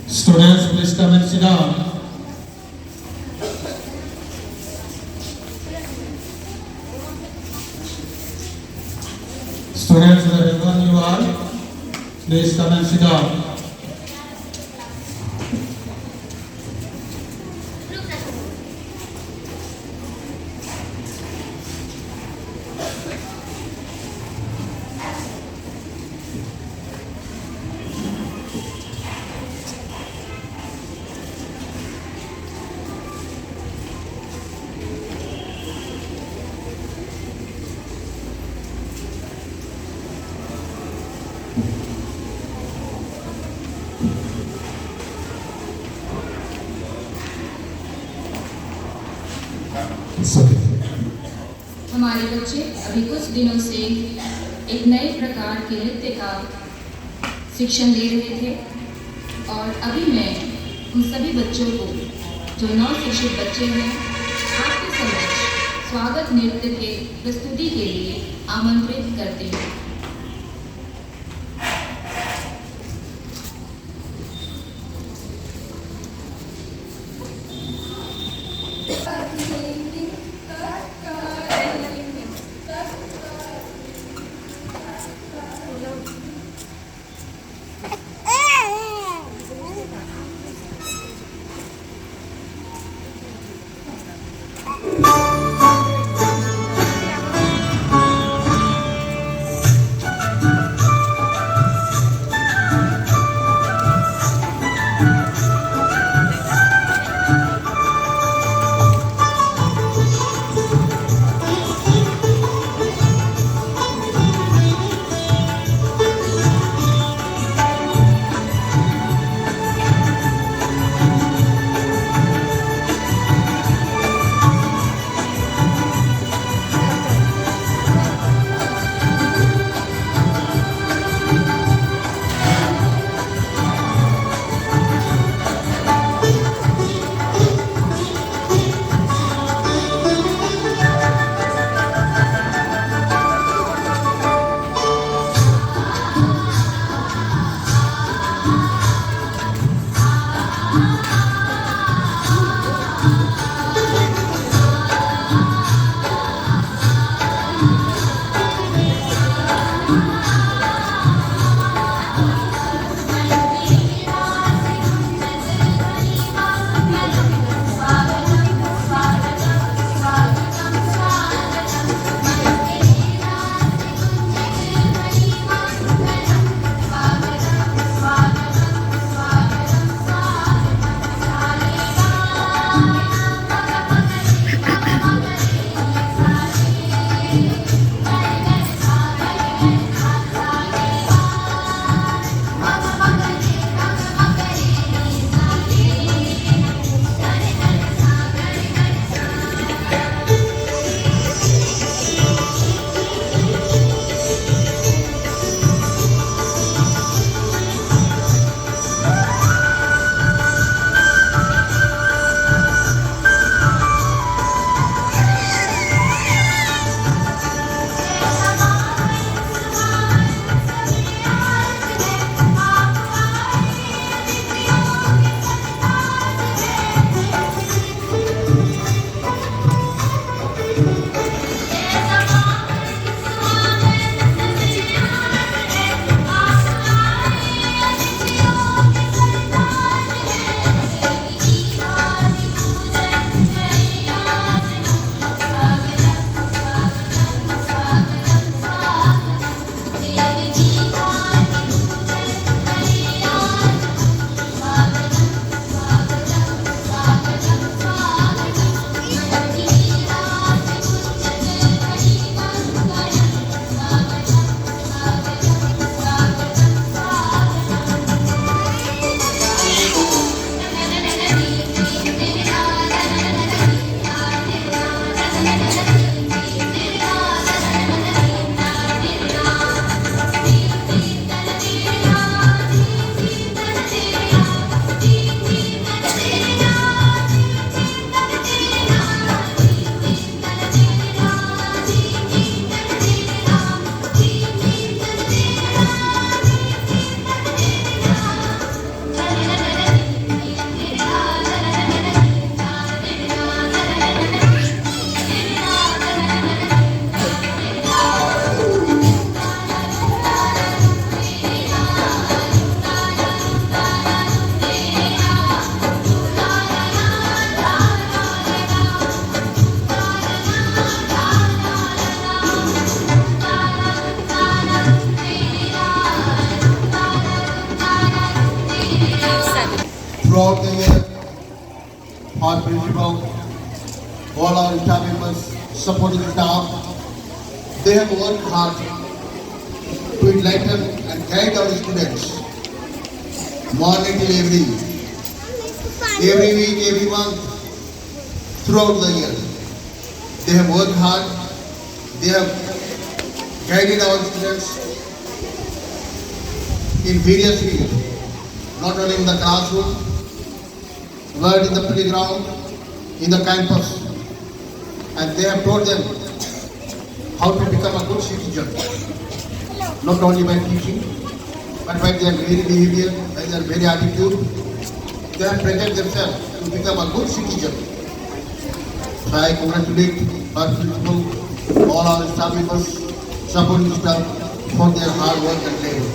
Students, please come and sit down. Students, wherever you are, please come and sit down. हमारे बच्चे अभी कुछ दिनों से एक नए प्रकार के नृत्य का शिक्षण ले रहे थे और अभी मैं उन सभी बच्चों को जो नव शिक्षित बच्चे हैं आपके समक्ष स्वागत नृत्य के प्रस्तुति के लिए आमंत्रित करती हूँ। Throughout the year, our principal, all our staff members, supporting staff, they have worked hard to enlighten and guide our students morning till evening, every week, every month, throughout the year. They have worked hard, they have guided our students in various fields, not only in the classroom, but in the playground, in the campus. And they have taught them how to become a good citizen, not only by teaching, but by their very behavior, by their very attitude. They have prepared themselves to become a good citizen. So I congratulate our principal, all our staff members, supporting staff for their hard work and labor.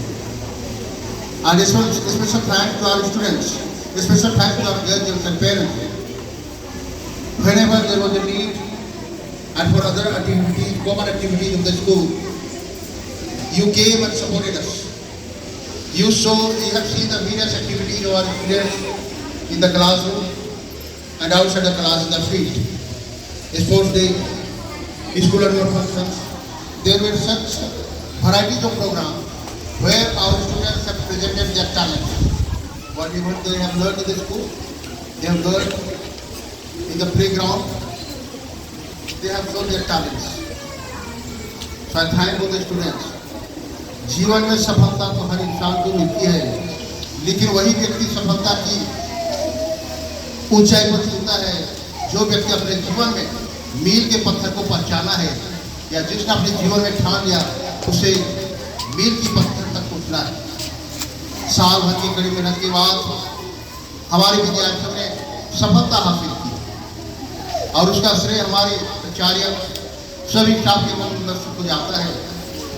And a special thanks to our students, a special thanks to our guardians and parents. Whenever there was a need and for other activities, common activities in the school, you came and supported us. You have seen the various activities of our students in the classroom and outside the class in the field. Sports day, school annual functions. There were such varieties of programs where our students have presented their talent. Whatever they have learned in the school, they have learned in the playground, they have shown their talents. So I thank all the students. जीवन में सफलता तो हर इंसान को मिलती है, लेकिन वही व्यक्ति सफलता की ऊंचाई पर चलता है जो व्यक्ति अपने जीवन में मील के पत्थर को पहचाना है, या जिसने अपने जीवन में ठान लिया उसे मील की पत्थर तक पहुंचना है। साल भर की कड़ी मेहनत के बाद हमारे विद्यार्थियों ने सफलता हासिल की और उसका श्रेय हमारे आचार्य सभी स्टाफ के मार्गदर्शन को जाता है,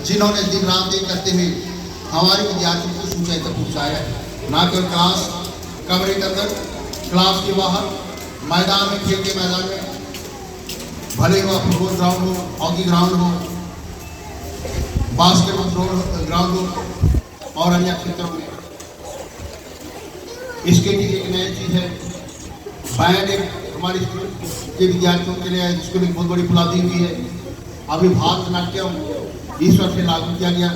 जिन्होंने दिन रात एक करते हुए हमारे विद्यार्थियों को ऊंचाई तक पहुंचाया। ना केवल क्लास कमरे के अंदर, क्लास के बाहर, मैदान में, खेल के मैदान में, भले हुआ फुटबॉल ग्राउंड हो, हॉकी ग्राउंड हो, बास्केटबॉल ग्राउंड हो और अन्य क्षेत्रों में। स्केटिंग एक नई चीज़ है, बैंड एक हमारे स्कूल के विद्यार्थियों के लिए स्कूल एक बहुत बड़ी उपलब्धि हुई है। अभी भारतनाट्यम इस वर्ष से लागू किया गया,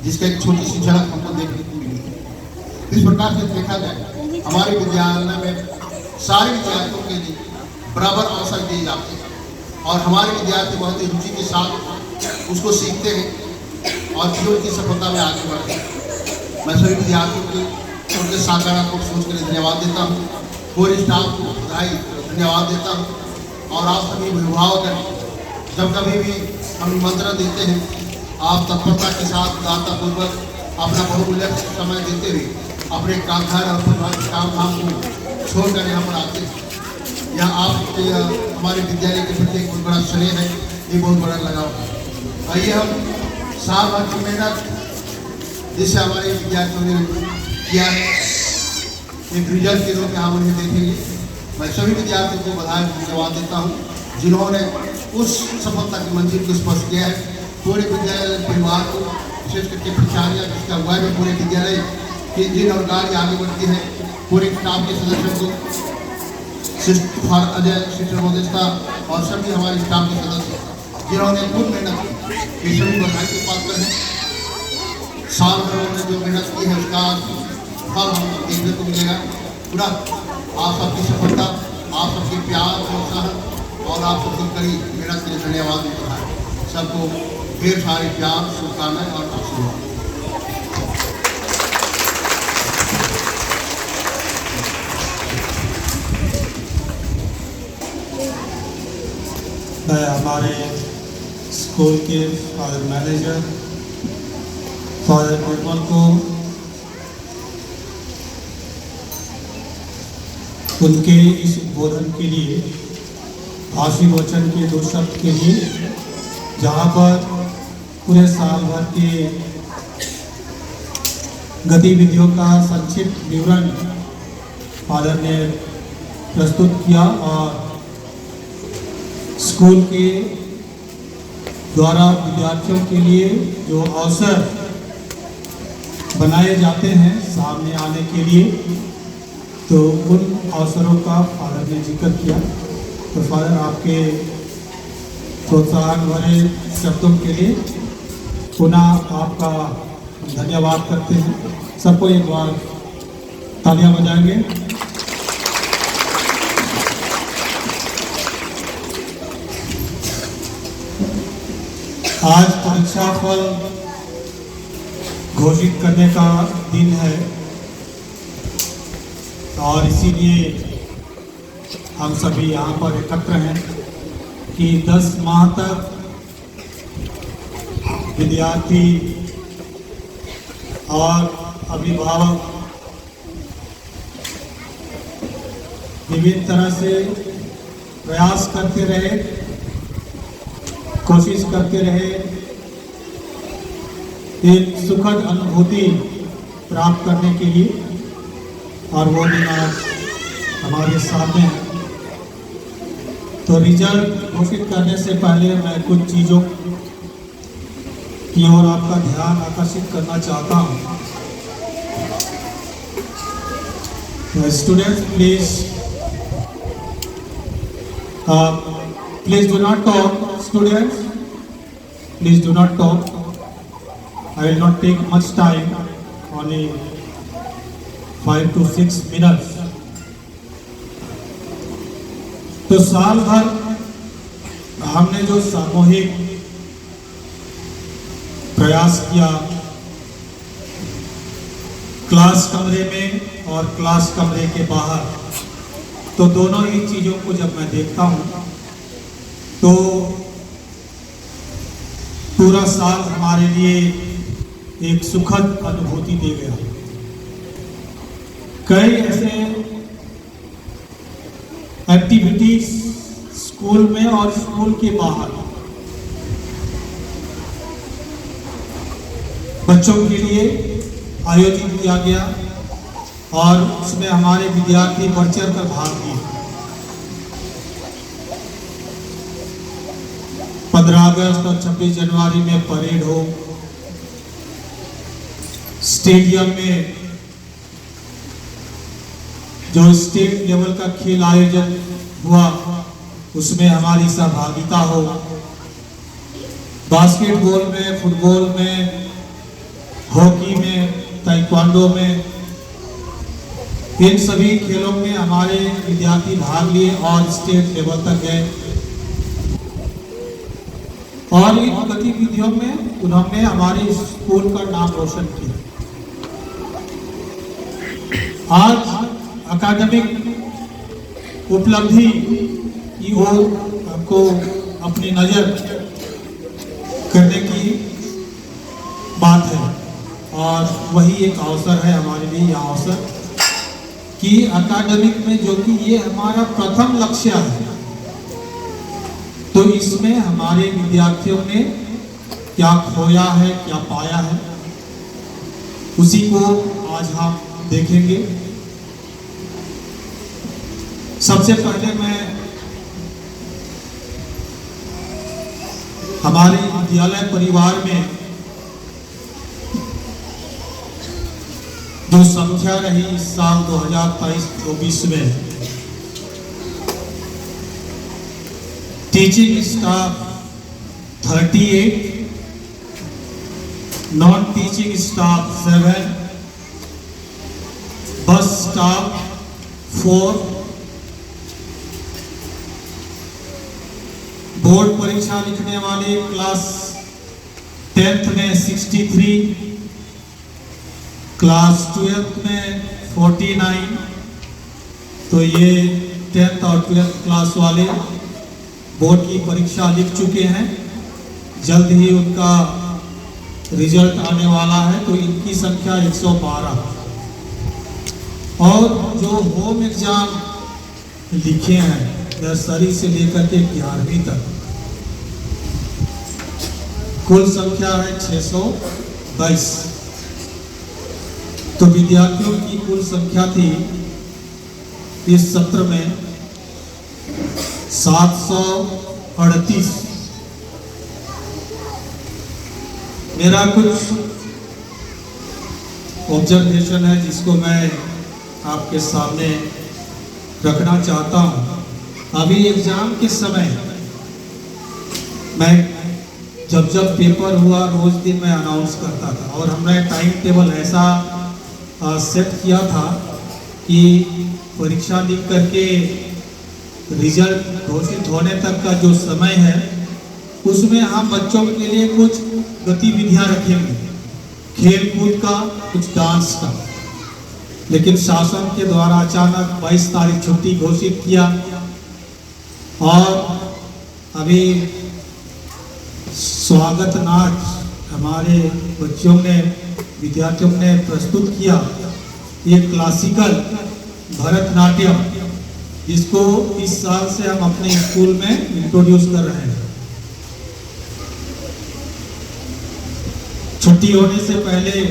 जिसका एक छोटी सी झलक हमको देखने को मिली। इस प्रकार से देखा जाए हमारे विद्यालय में सारे विद्यार्थियों के लिए बराबर अवसर दिए जाते हैं और हमारे विद्यार्थी बहुत ही रुचि के साथ उसको सीखते हैं और जीवन की सफलता में आगे बढ़ते हैं। मैं सभी विद्यार्थियों को उनके सकारात्मक सोच के लिए धन्यवाद देता हूँ, पूरे स्टाफ को बधाई धन्यवाद देता हूँ। और आप सभी अभिभावक जब कभी भी हम निमंत्रण देते हैं, आप तत्परता के साथ दातापूर्वक अपना बहुमूल्य समय देते हुए अपने काम घर और परिवार के काम धाम को छोड़कर यहाँ पर आते हैं। यहाँ आपके हमारे विद्यालय के प्रति एक बहुत बड़ा स्नेह है, ये बहुत बड़ा लगाव। आइए हम साल भर की मेहनत जिससे हमारे विद्यार्थियों ने किया है, एक रिजल्ट के रूप में हम उन्हें देखेंगे। मैं सभी विद्यार्थियों को बधाई धन्यवाद देता हूँ जिन्होंने उस सफलता की मंजिल को स्पर्श किया है। पूरे विद्यालय परिवार को, विशेष करके प्राचार्य जिसका अगुवाई में पूरे विद्यालय की जिन और कार्य आगे बढ़ती है, पूरे स्टाफ के सदस्यों को, सिस्टर अजय, सिस्टर मोदिस्ता और सभी हमारे स्टाफ के सदस्य जिन्होंने खूब मेहनत की, ये सभी बधाई के पात्र हैं। साल भर में जो मेहनत की है उसका फल हमको देखने को मिलेगा। पूरा आप सबकी सफलता, आप सबके प्यार, प्रोत्साहन और आप सबकी कड़ी मेहनत के लिए धन्यवाद देता है। सबको ढेर सारे प्यार, शुभकामनाएं और आशीर्वाद। मैं हमारे स्कूल के फादर मैनेजर फादर निर्मल को उनके इस उद्बोधन के लिए, भाषी वचन के 2 शब्द के लिए, जहाँ पर पूरे साल भर के गतिविधियों का संक्षिप्त विवरण फादर ने प्रस्तुत किया और स्कूल के द्वारा विद्यार्थियों के लिए जो अवसर बनाए जाते हैं सामने आने के लिए, तो उन अवसरों का फादर ने जिक्र किया। तो फादर, आपके प्रोत्साहन भरे शब्दों के लिए पुनः आपका धन्यवाद करते हैं। सबको एक बार तालियां बजाएंगे। आज परीक्षा फल घोषित करने का दिन है और इसीलिए हम सभी यहाँ पर एकत्र हैं कि 10 माह तक विद्यार्थी और अभिभावक विभिन्न तरह से प्रयास करते रहे, कोशिश करते रहे, एक सुखद अनुभूति प्राप्त करने के लिए, और वो दिन आज हमारे सामने है। तो रिजल्ट घोषित करने से पहले मैं कुछ चीज़ों की ओर आपका ध्यान आकर्षित करना चाहता हूँ। Students, please do not talk. Students, please do not talk. I will not take much time, only 5 to 6 minutes. तो साल भर हमने जो सामूहिक प्रयास किया, क्लास कमरे में और क्लास कमरे के बाहर, तो दोनों ही चीज़ों को जब मैं देखता हूँ तो पूरा साल हमारे लिए एक सुखद अनुभूति दे गया। कई ऐसे एक्टिविटीज स्कूल में और स्कूल के बाहर बच्चों के लिए आयोजित किया गया और उसमें हमारे विद्यार्थी बढ़ चढ़ कर भाग लिए। 15 अगस्त और 26 जनवरी में परेड हो, स्टेडियम में जो स्टेट लेवल का खेल आयोजन हुआ उसमें हमारी सहभागिता हो, बास्केटबॉल में, फुटबॉल में, हॉकी में, ताइक्वांडो में, इन सभी खेलों में हमारे विद्यार्थी भाग लिए और स्टेट लेवल तक गए और इन गतिविधियों में उन्होंने हमारे स्कूल का नाम रोशन किया। आज अकादमिक उपलब्धि की ओर आपको अपनी नज़र करने की बात है और वही एक अवसर है हमारे लिए, यह अवसर कि अकादमिक में जो कि ये हमारा प्रथम लक्ष्य है, तो इसमें हमारे विद्यार्थियों ने क्या खोया है, क्या पाया है, उसी को आज हम देखेंगे। सबसे पहले मैं हमारे विद्यालय परिवार में जो संख्या रही इस साल 2023-24 में, teaching staff 38, non teaching staff 7, बस स्टाफ 4, बोर्ड परीक्षा लिखने वाले क्लास 10th में 63, क्लास 12th में 49। तो ये 10th और 12th क्लास वाले बोर्ड की परीक्षा लिख चुके हैं। जल्द ही उनका रिजल्ट आने वाला है। तो इनकी संख्या 112। और जो होम एग्जाम लिखे हैं नर्सरी से लेकर के 11वीं तक, कुल संख्या है 622। तो विद्यार्थियों की कुल संख्या थी इस सत्र में 738। मेरा कुछ ऑब्जर्वेशन है जिसको मैं आपके सामने रखना चाहता हूँ। अभी एग्जाम के समय मैं जब पेपर हुआ रोज दिन मैं अनाउंस करता था, और हमने टाइम टेबल ऐसा सेट किया था कि परीक्षा लिख करके रिजल्ट घोषित होने तक का जो समय है उसमें हम बच्चों के लिए कुछ गतिविधियां रखेंगे, खेल कूद का, कुछ डांस का। लेकिन शासन के द्वारा अचानक 22 तारीख छुट्टी घोषित किया, और अभी स्वागत नाच हमारे बच्चों ने, विद्यार्थियों ने प्रस्तुत किया। ये क्लासिकल भरतनाट्यम, जिसको इस साल से हम अपने स्कूल में इंट्रोड्यूस कर रहे हैं। छुट्टी होने से पहले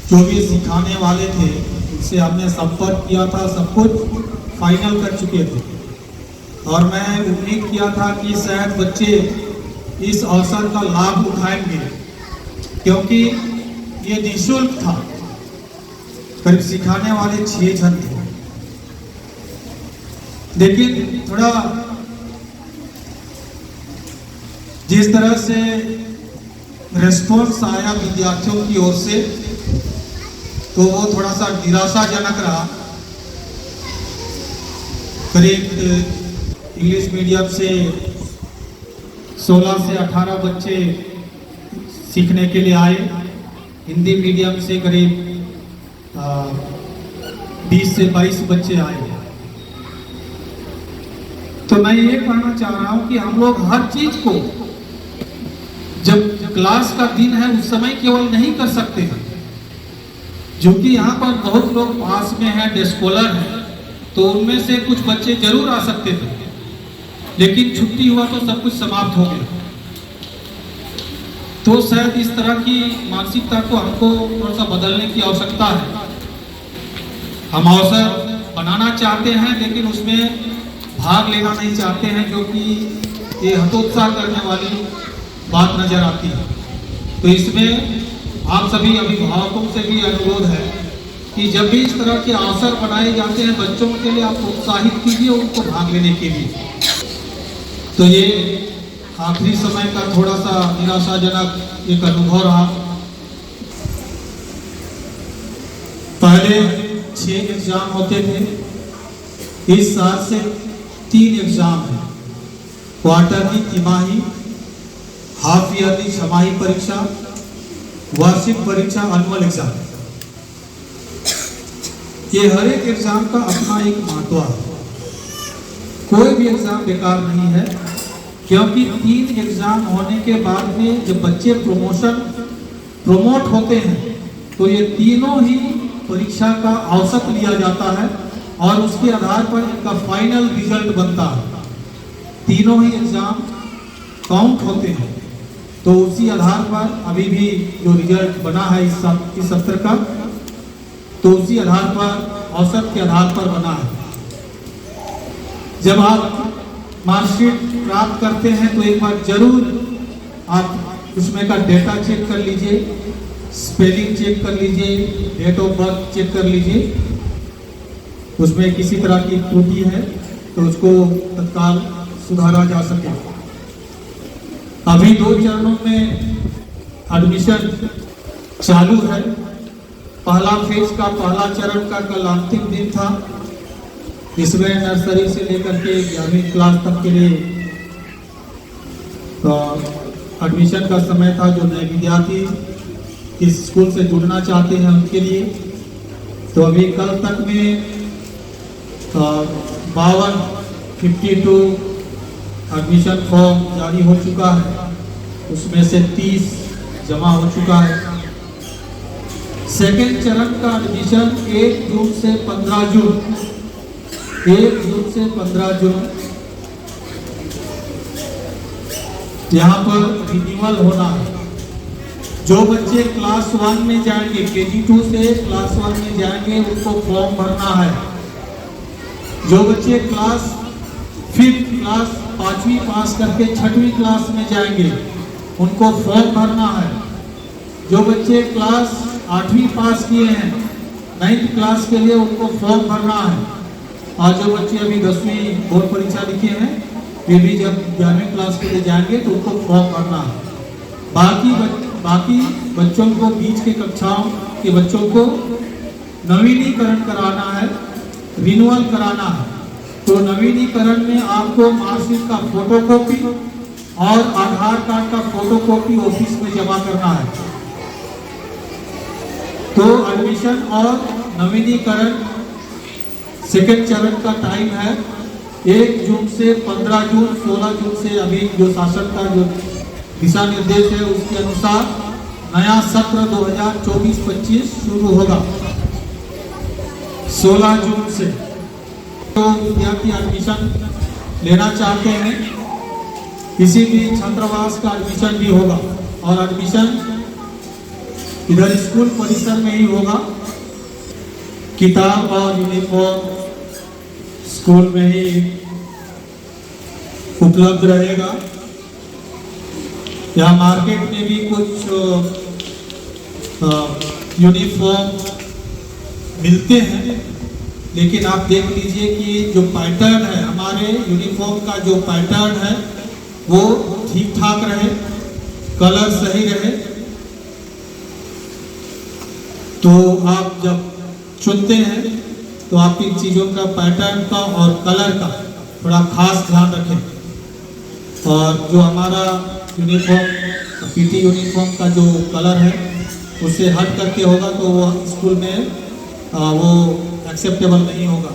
जो भी सिखाने वाले थे उनसे हमने संपर्क किया था, सब कुछ फाइनल कर चुके थे। और मैं उम्मीद किया था कि शायद बच्चे इस अवसर का लाभ उठाएंगे, क्योंकि ये निःशुल्क था। करीब सिखाने वाले 6 जन थे। लेकिन थोड़ा जिस तरह से रिस्पॉन्स आया विद्यार्थियों की ओर से, तो वो थोड़ा सा निराशाजनक रहा। करीब इंग्लिश मीडियम से 16 से 18 बच्चे सीखने के लिए आए, हिंदी मीडियम से करीब 20 से 22 बच्चे आए। तो मैं ये कहना चाह रहा हूं कि हम लोग हर चीज को जब क्लास का दिन है उस समय केवल नहीं कर सकते हैं, जो कि यहाँ पर बहुत लोग पास में हैं, डे स्कॉलर हैं, तो उनमें से कुछ बच्चे जरूर आ सकते थे। लेकिन छुट्टी हुआ तो सब कुछ समाप्त हो गया। तो शायद इस तरह की मानसिकता को हमको थोड़ा सा बदलने की आवश्यकता है। हम अवसर बनाना चाहते हैं, लेकिन उसमें भाग लेना नहीं चाहते हैं, जो कि ये हतोत्साह करने वाली बात नजर आती है। तो इसमें आप सभी अभिभावकों से भी अनुरोध है कि जब भी इस तरह के अवसर बनाए जाते हैं बच्चों के लिए, आप प्रोत्साहित कीजिए उनको भाग लेने के लिए। तो ये आखिरी समय का थोड़ा सा निराशाजनक एक अनुभव रहा। पहले 6 एग्जाम होते थे, इस साल से 3 एग्जाम है। क्वार्टरली, तिमाही, हाफ ईयरली छमाही परीक्षा, वार्षिक परीक्षा, एनुअल एग्जाम। ये हर एक एग्जाम का अपना एक महत्व है। कोई भी एग्जाम बेकार नहीं है, क्योंकि 3 एग्जाम होने के बाद में जब बच्चे प्रमोट होते हैं तो ये तीनों ही परीक्षा का औसत लिया जाता है, और उसके आधार पर इनका फाइनल रिजल्ट बनता है। तीनों ही एग्जाम काउंट होते हैं। तो उसी आधार पर अभी भी जो रिजल्ट बना है इस सत्र का, तो उसी आधार पर, औसत के आधार पर बना है। जब आप मार्कशीट प्राप्त करते हैं तो एक बार जरूर आप उसमें का डेटा चेक कर लीजिए, स्पेलिंग चेक कर लीजिए, डेट ऑफ बर्थ चेक कर लीजिए। उसमें किसी तरह की त्रुटि है तो उसको तत्काल सुधारा जा सके। अभी 2 चरणों में एडमिशन चालू है। पहला फेज का पहला चरण का कल अंतिम दिन था। इसमें नर्सरी से लेकर के 11वीं क्लास तक के लिए तो एडमिशन का समय था, जो नए विद्यार्थी इस स्कूल से जुड़ना चाहते हैं उनके लिए। तो अभी कल तक में 52 एडमिशन फॉर्म जारी हो चुका है, उसमें से 30 जमा हो चुका है। सेकेंड चरण का एडमिशन 1 जून से 15 जून 1 जून से 15 जून यहाँ पर रिन्यूअल होना है। जो बच्चे क्लास 1 में जाएंगे, KG2 से क्लास 1 में जाएंगे, उनको फॉर्म भरना है। जो बच्चे क्लास 5th क्लास 5वीं पास करके 6वीं क्लास में जाएंगे, उनको फॉर्म भरना है। जो बच्चे क्लास 8वीं पास किए हैं 9th क्लास के लिए, उनको फॉर्म भरना है। और जो बच्चे अभी 10वीं बोर्ड परीक्षा लिखे हैं, वे भी जब 11वीं क्लास के लिए जाएंगे तो उनको फॉर्म भरना है। बाकी बच्चों को, बीच के कक्षाओं के बच्चों को नवीनीकरण कराना है, रिन्यूअल कराना है। तो नवीनीकरण में आपको मार्कशीट का फोटोकॉपी और आधार कार्ड का फोटोकॉपी ऑफिस में जमा करना है। तो एडमिशन और नवीनीकरण सेकेंड चरण का टाइम है 1 जून से 15 जून। 16 जून से अभी जो शासन का जो दिशा निर्देश है उसके अनुसार नया सत्र 2024-25 शुरू होगा 16 जून से। तो विद्यार्थी एडमिशन लेना चाहते हैं, किसी भी छात्रावास का एडमिशन भी होगा और एडमिशन इधर स्कूल परिसर में ही होगा। किताब और यूनिफॉर्म स्कूल में ही उपलब्ध रहेगा। या मार्केट में भी कुछ यूनिफॉर्म मिलते हैं, लेकिन आप देख लीजिए कि जो पैटर्न है, हमारे यूनिफॉर्म का जो पैटर्न है वो ठीक ठाक रहे, कलर सही रहे। तो आप जब चुनते हैं तो आप इन चीज़ों का, पैटर्न का और कलर का थोड़ा खास ध्यान रखें। और जो हमारा यूनिफॉर्म, PT यूनिफॉर्म का जो कलर है उससे हट करके होगा तो वो स्कूल में वो एक्सेप्टेबल नहीं होगा।